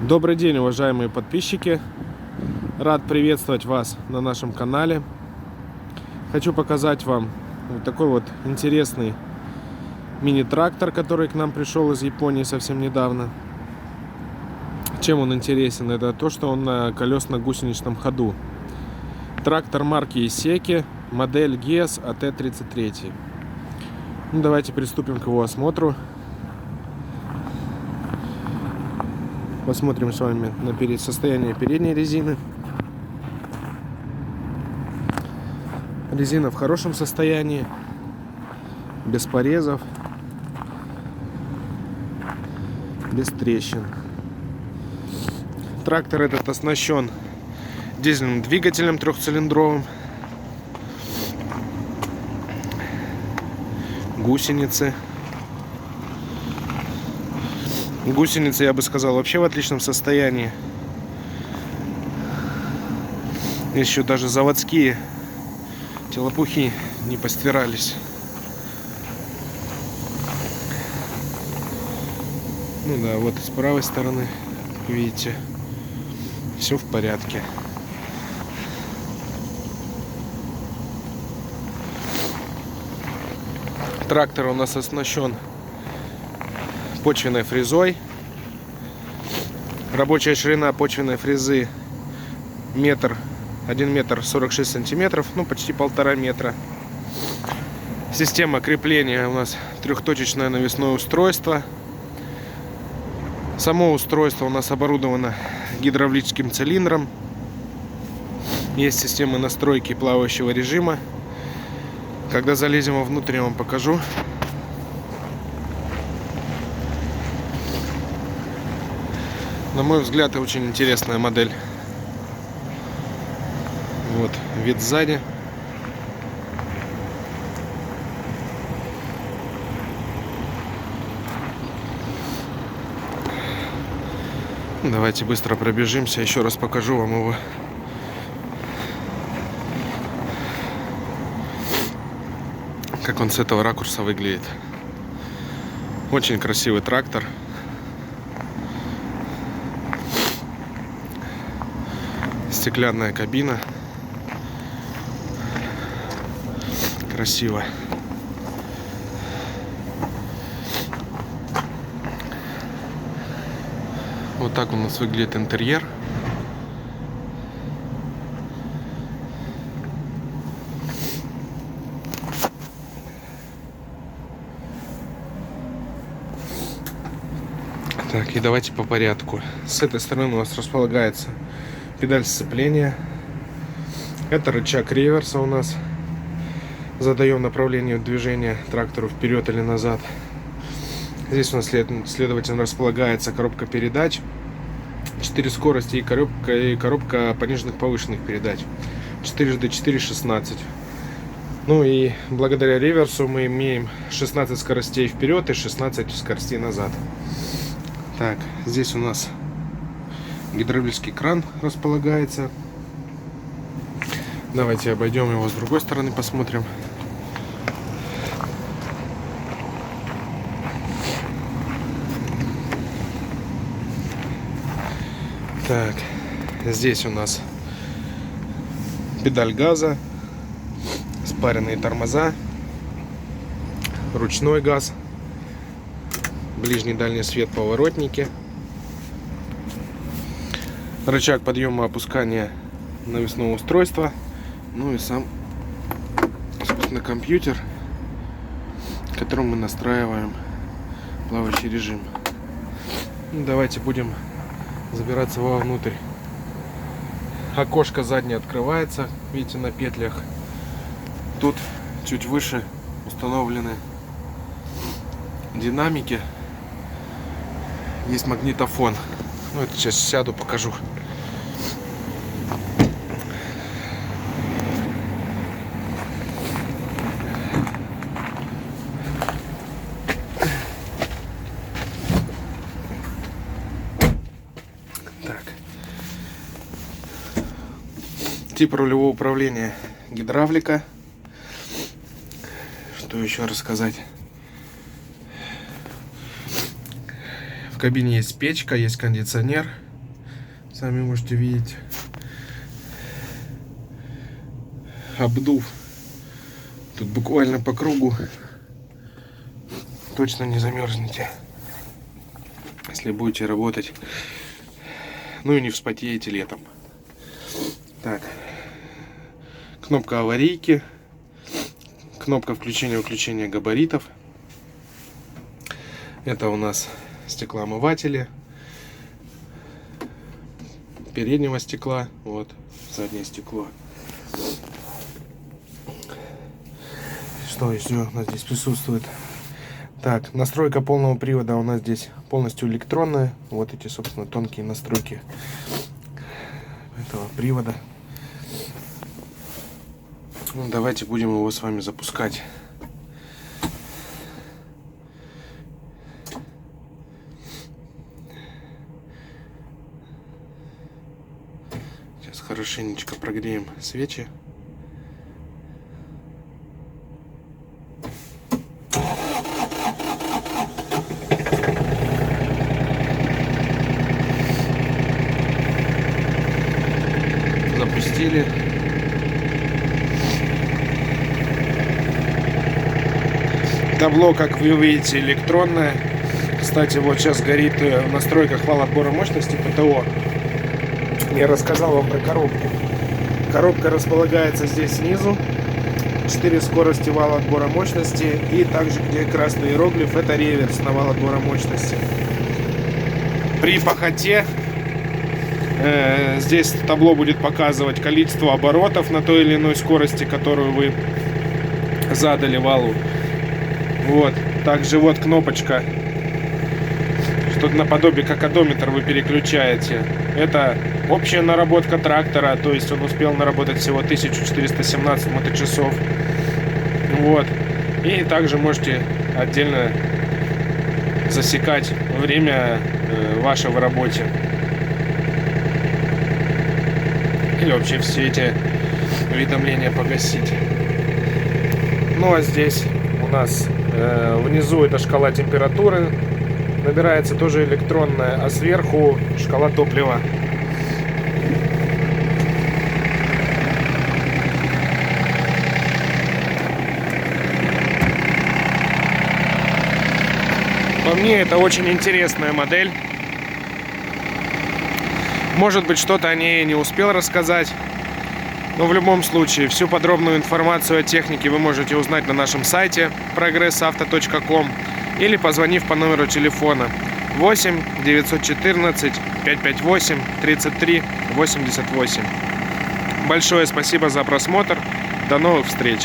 Добрый день, уважаемые подписчики! Рад приветствовать вас на нашем канале. Хочу показать вам вот такой вот интересный мини-трактор, который к нам пришел из Японии совсем недавно. Чем он интересен? Это то, что он на колесно-гусеничном ходу. Трактор марки Исеки, модель GES AT33. Давайте приступим к его осмотру. Посмотрим с вами на состояние передней резины. Резина в хорошем состоянии, без порезов, без трещин. Трактор этот оснащен дизельным двигателем трехцилиндровым, гусеницы, я бы сказал, вообще в отличном состоянии. Еще даже заводские телопухи не постирались. Ну да, вот с правой стороны, видите, все в порядке. Трактор у нас оснащен почвенной фрезой. Рабочая ширина почвенной фрезы 1 метр 46 сантиметров, ну почти 1,5 метра. Система крепления у нас трехточечное навесное устройство. Само устройство у нас оборудовано гидравлическим цилиндром. Есть система настройки плавающего режима. Когда залезем вовнутрь, я вам покажу. На мой взгляд, это очень интересная модель. Вот вид сзади. Давайте быстро пробежимся, еще раз покажу вам его. Как он с этого ракурса выглядит. Очень красивый трактор. Стеклянная кабина. Красиво. Вот так у нас выглядит интерьер. Так, и давайте по порядку. С этой стороны у нас располагается педаль сцепления. Это рычаг реверса у нас. Задаем направление движения трактору вперед или назад. Здесь у нас, следовательно, располагается коробка передач, 4 скорости и коробка пониженных повышенных передач. 4x4 16. Ну и благодаря реверсу мы имеем 16 скоростей вперед и 16 скоростей назад. Так, здесь у нас гидравлический кран располагается. Давайте обойдем его с другой стороны, посмотрим. Так, здесь у нас педаль газа, спаренные тормоза, ручной газ, ближний дальний свет, поворотники, рычаг подъема и опускания навесного устройства, ну и сам, собственно, компьютер, которым мы настраиваем плавающий режим. Давайте будем забираться вовнутрь. Окошко заднее открывается, видите, на петлях. Тут чуть выше установлены динамики. Есть магнитофон. Ну, это сейчас сяду, покажу. Тип рулевого управления гидравлика. Что еще рассказать? В кабине есть печка, есть кондиционер. Сами можете видеть. Обдув. Тут буквально по кругу. Точно не замерзнете, если будете работать. Ну и не вспотеете летом. Так. Кнопка аварийки. Кнопка включения-выключения габаритов. Это у нас стеклоомыватели. Переднего стекла. Вот. Заднее стекло. Что еще у нас здесь присутствует? Так, настройка полного привода у нас здесь полностью электронная. Вот эти, собственно, тонкие настройки этого привода. Ну, давайте будем его с вами запускать. Сейчас хорошенечко прогреем свечи. Запустили. Табло, как вы видите, электронное. Кстати, вот сейчас горит в настройках вал отбора мощности ПТО. Я рассказал вам про коробку. Коробка располагается здесь снизу. 4 скорости вала отбора мощности. И также, где красный иероглиф, это реверс на вал отбора мощности. При похоте здесь табло будет показывать количество оборотов на той или иной скорости, которую вы задали валу. Вот. Также вот кнопочка, что-то наподобие как одометр вы переключаете. Это общая наработка трактора, то есть он успел наработать всего 1417 моточасов. Вот. И также можете отдельно засекать время ваше в работе. Или вообще все эти уведомления погасить. Ну а здесь у нас внизу это шкала температуры. Набирается тоже электронная, а сверху шкала топлива. По мне, это очень интересная модель. Может быть, что-то о ней не успел рассказать. Но в любом случае, всю подробную информацию о технике вы можете узнать на нашем сайте progressauto.com или позвонив по номеру телефона 8 914 558 33 88. Большое спасибо за просмотр. До новых встреч!